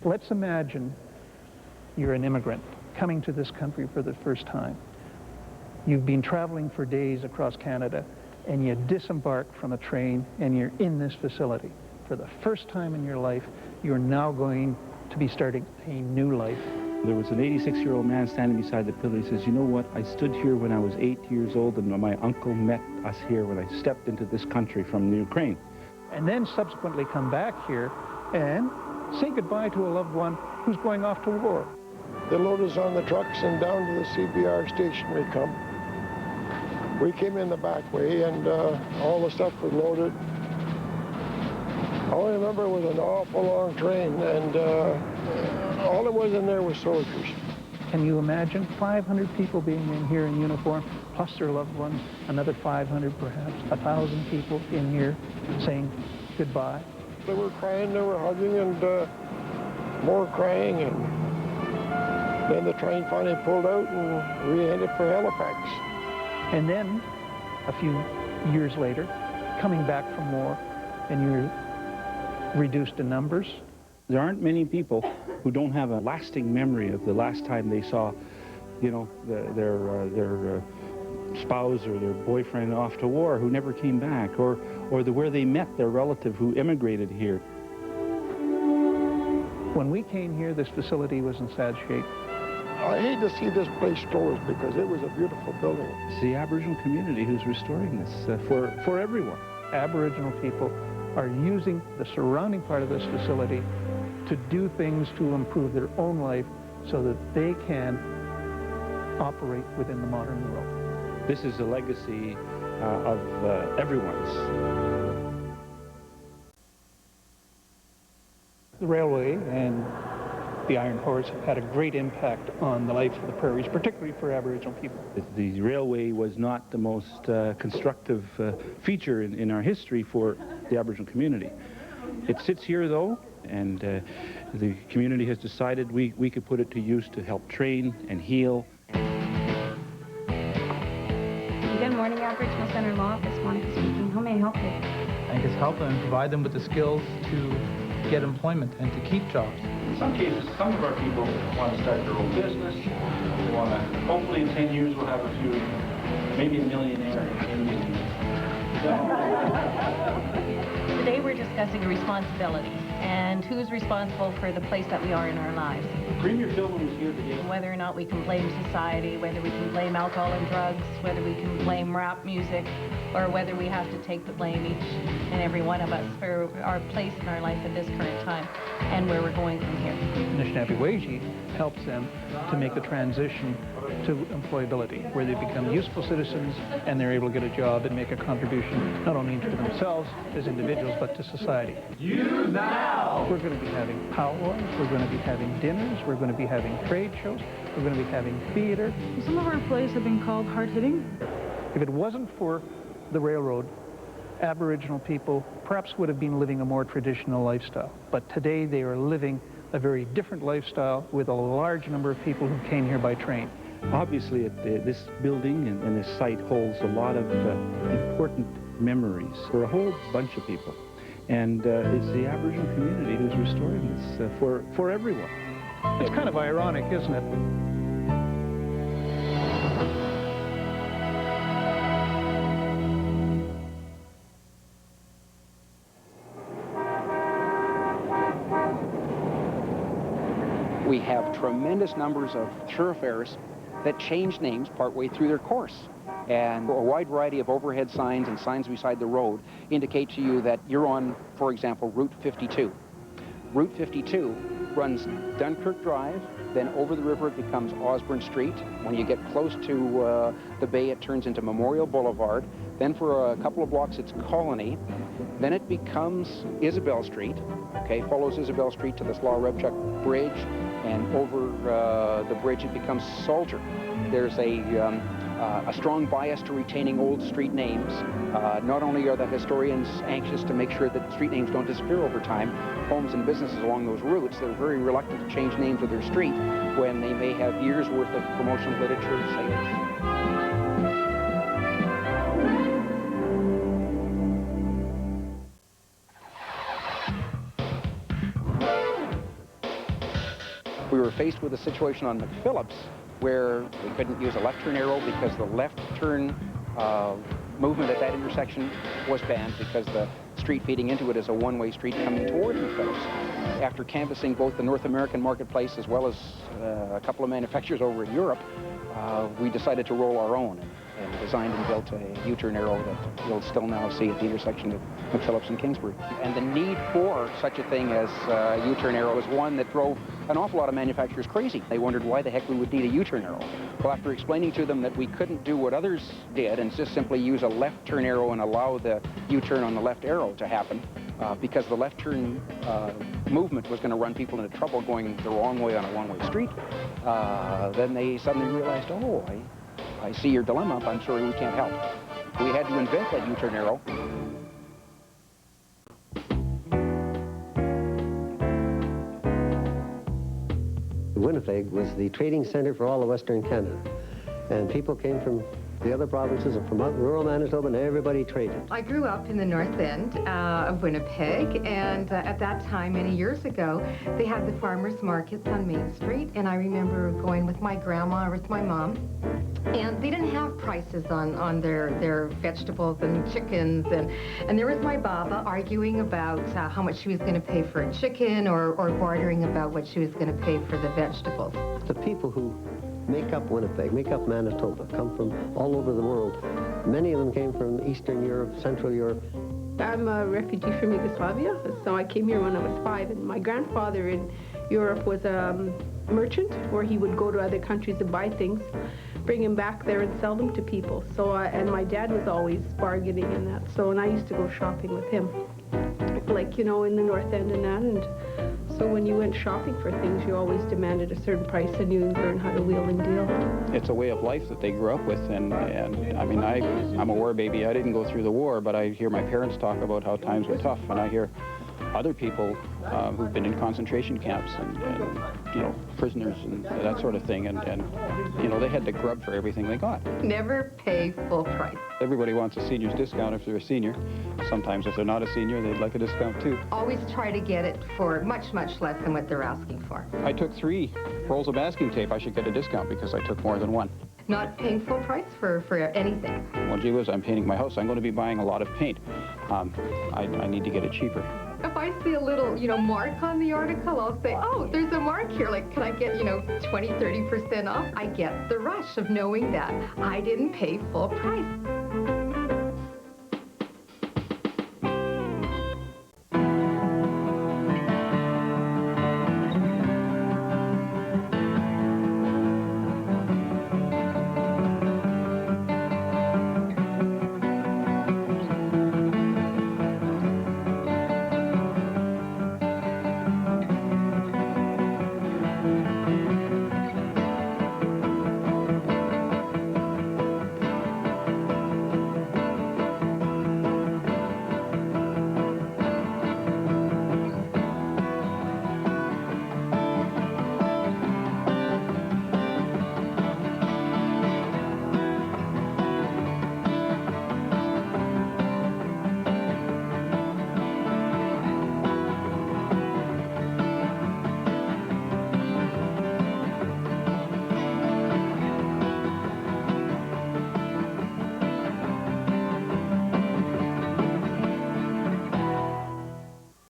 Let's imagine you're an immigrant coming to this country for the first time. You've been traveling for days across Canada, and you disembark from a train and you're in this facility. For the first time in your life, you're now going to be starting a new life. There was an 86-year-old man standing beside the pillar. He says, you know what, I stood here when I was 8 years old, and my uncle met us here when I stepped into this country from the Ukraine. And then subsequently come back here and say goodbye to a loved one who's going off to war. They load us on the trucks and down to the CBR station we come. We came in the back way, and all the stuff was loaded. All I remember was an awful long train, and all there was in there was soldiers. Can you imagine 500 people being in here in uniform, plus their loved ones, another 500 perhaps, 1,000 people in here saying goodbye? They were crying, they were hugging, and more crying, and then the train finally pulled out, and we headed for Halifax. And then, a few years later, coming back from war, and you're reduced in numbers. There aren't many people who don't have a lasting memory of the last time they saw, you know, their spouse or their boyfriend off to war who never came back, or where they met their relative who immigrated here. When we came here, this facility was in sad shape. I hate to see this place closed because it was a beautiful building. It's the Aboriginal community who's restoring this for everyone. Aboriginal people are using the surrounding part of this facility to do things to improve their own life so that they can operate within the modern world. This is a legacy of everyone's. The railway and the Iron Horse have had a great impact on the life of the prairies, particularly for Aboriginal people. The railway was not the most constructive feature in our history for the Aboriginal community. It sits here, though, and the community has decided we could put it to use to help train and heal. Good morning, Aboriginal Centre Law Office. Monica speaking. How may I help you? I think it's help them and provide them with the skills to get employment and to keep jobs. In some cases, some of our people want to start their own business. They want to, hopefully in 10 years we'll have a few, maybe a millionaire. Today we're discussing responsibility and who's responsible for the place that we are in our lives. Premier Philbin was here today. Whether or not we can blame society, whether we can blame alcohol and drugs, whether we can blame rap music, or whether we have to take the blame, each and every one of us, for our place in our life at this current time and where we're going from here. Anishinaabe helps them to make the transition to employability, where they become useful citizens and they're able to get a job and make a contribution not only to themselves as individuals but to society. You now! We're going to be having powwows, we're going to be having dinners, we're going to be having trade shows, we're going to be having theater. Some of our employees have been called hard-hitting. If it wasn't for the railroad, Aboriginal people perhaps would have been living a more traditional lifestyle. But today they are living a very different lifestyle with a large number of people who came here by train. Obviously, this building and this site holds a lot of important memories for a whole bunch of people. And it's the Aboriginal community who's restoring this for everyone. It's kind of ironic, isn't it? We have tremendous numbers of thoroughfares that change names partway through their course. And a wide variety of overhead signs and signs beside the road indicate to you that you're on, for example, Route 52. Route 52 runs Dunkirk Drive, then over the river it becomes Osborne Street. When you get close to the bay, it turns into Memorial Boulevard. Then for a couple of blocks, it's Colony. Then it becomes Isabel Street, okay, follows Isabel Street to the Slaw-Rebchuk Bridge, and over the bridge it becomes Soldier. There's a strong bias to retaining old street names. Not only are the historians anxious to make sure that street names don't disappear over time, homes and businesses along those routes, they're very reluctant to change names of their street when they may have years worth of promotional literature sales. We were faced with a situation on McPhillips where we couldn't use a left turn arrow because the left turn movement at that intersection was banned because the street feeding into it is a one-way street coming toward McPhillips. After canvassing both the North American marketplace as well as a couple of manufacturers over in Europe, we decided to roll our own and designed and built a U-turn arrow that you'll still now see at the intersection of McPhillips and Kingsbury. And the need for such a thing as a U-turn arrow was one that drove an awful lot of manufacturers crazy. They wondered why the heck we would need a U-turn arrow. Well, after explaining to them that we couldn't do what others did and just simply use a left turn arrow and allow the U-turn on the left arrow to happen, because the left turn movement was going to run people into trouble going the wrong way on a one-way street, then they suddenly realized, oh, I see your dilemma, but I'm sorry we can't help. We had to invent that U-turn arrow. Winnipeg was the trading center for all of Western Canada, and people came from the other provinces and from rural Manitoba, and everybody traded. I grew up in the north end of Winnipeg, and at that time, many years ago, they had the farmers markets on Main Street, and I remember going with my grandma or with my mom, and they didn't have prices on their vegetables and chickens, and there was my Baba arguing about how much she was going to pay for a chicken or bartering about what she was going to pay for the vegetables. The people who make up Winnipeg, make up Manitoba, come from all over the world. Many of them came from Eastern Europe, Central Europe. I'm a refugee from Yugoslavia, so I came here when I was 5, and my grandfather in Europe was a merchant where he would go to other countries and buy things, bring them back there and sell them to people. So, and my dad was always bargaining in that, so, and I used to go shopping with him, like, you know, in the North End and that, and so when you went shopping for things, you always demanded a certain price, and you learn how to wheel and deal. It's a way of life that they grew up with, and I mean, I'm a war baby. I didn't go through the war, but I hear my parents talk about how times were tough, and I hear other people who've been in concentration camps and you know, prisoners and that sort of thing, and you know, they had to grub for everything they got. Never pay full price. Everybody wants a senior's discount if they're a senior. Sometimes if they're not a senior, they'd like a discount too. Always try to get it for much, much less than what they're asking for. I took 3 rolls of masking tape. I should get a discount because I took more than 1. Not paying full price for anything. Well, gee whiz, I'm painting my house. I'm going to be buying a lot of paint. I need to get it cheaper. If I see a little, you know, mark on the article, I'll say, oh, there's a mark here. Like, can I get, you know, 20, 30% off? I get the rush of knowing that I didn't pay full price.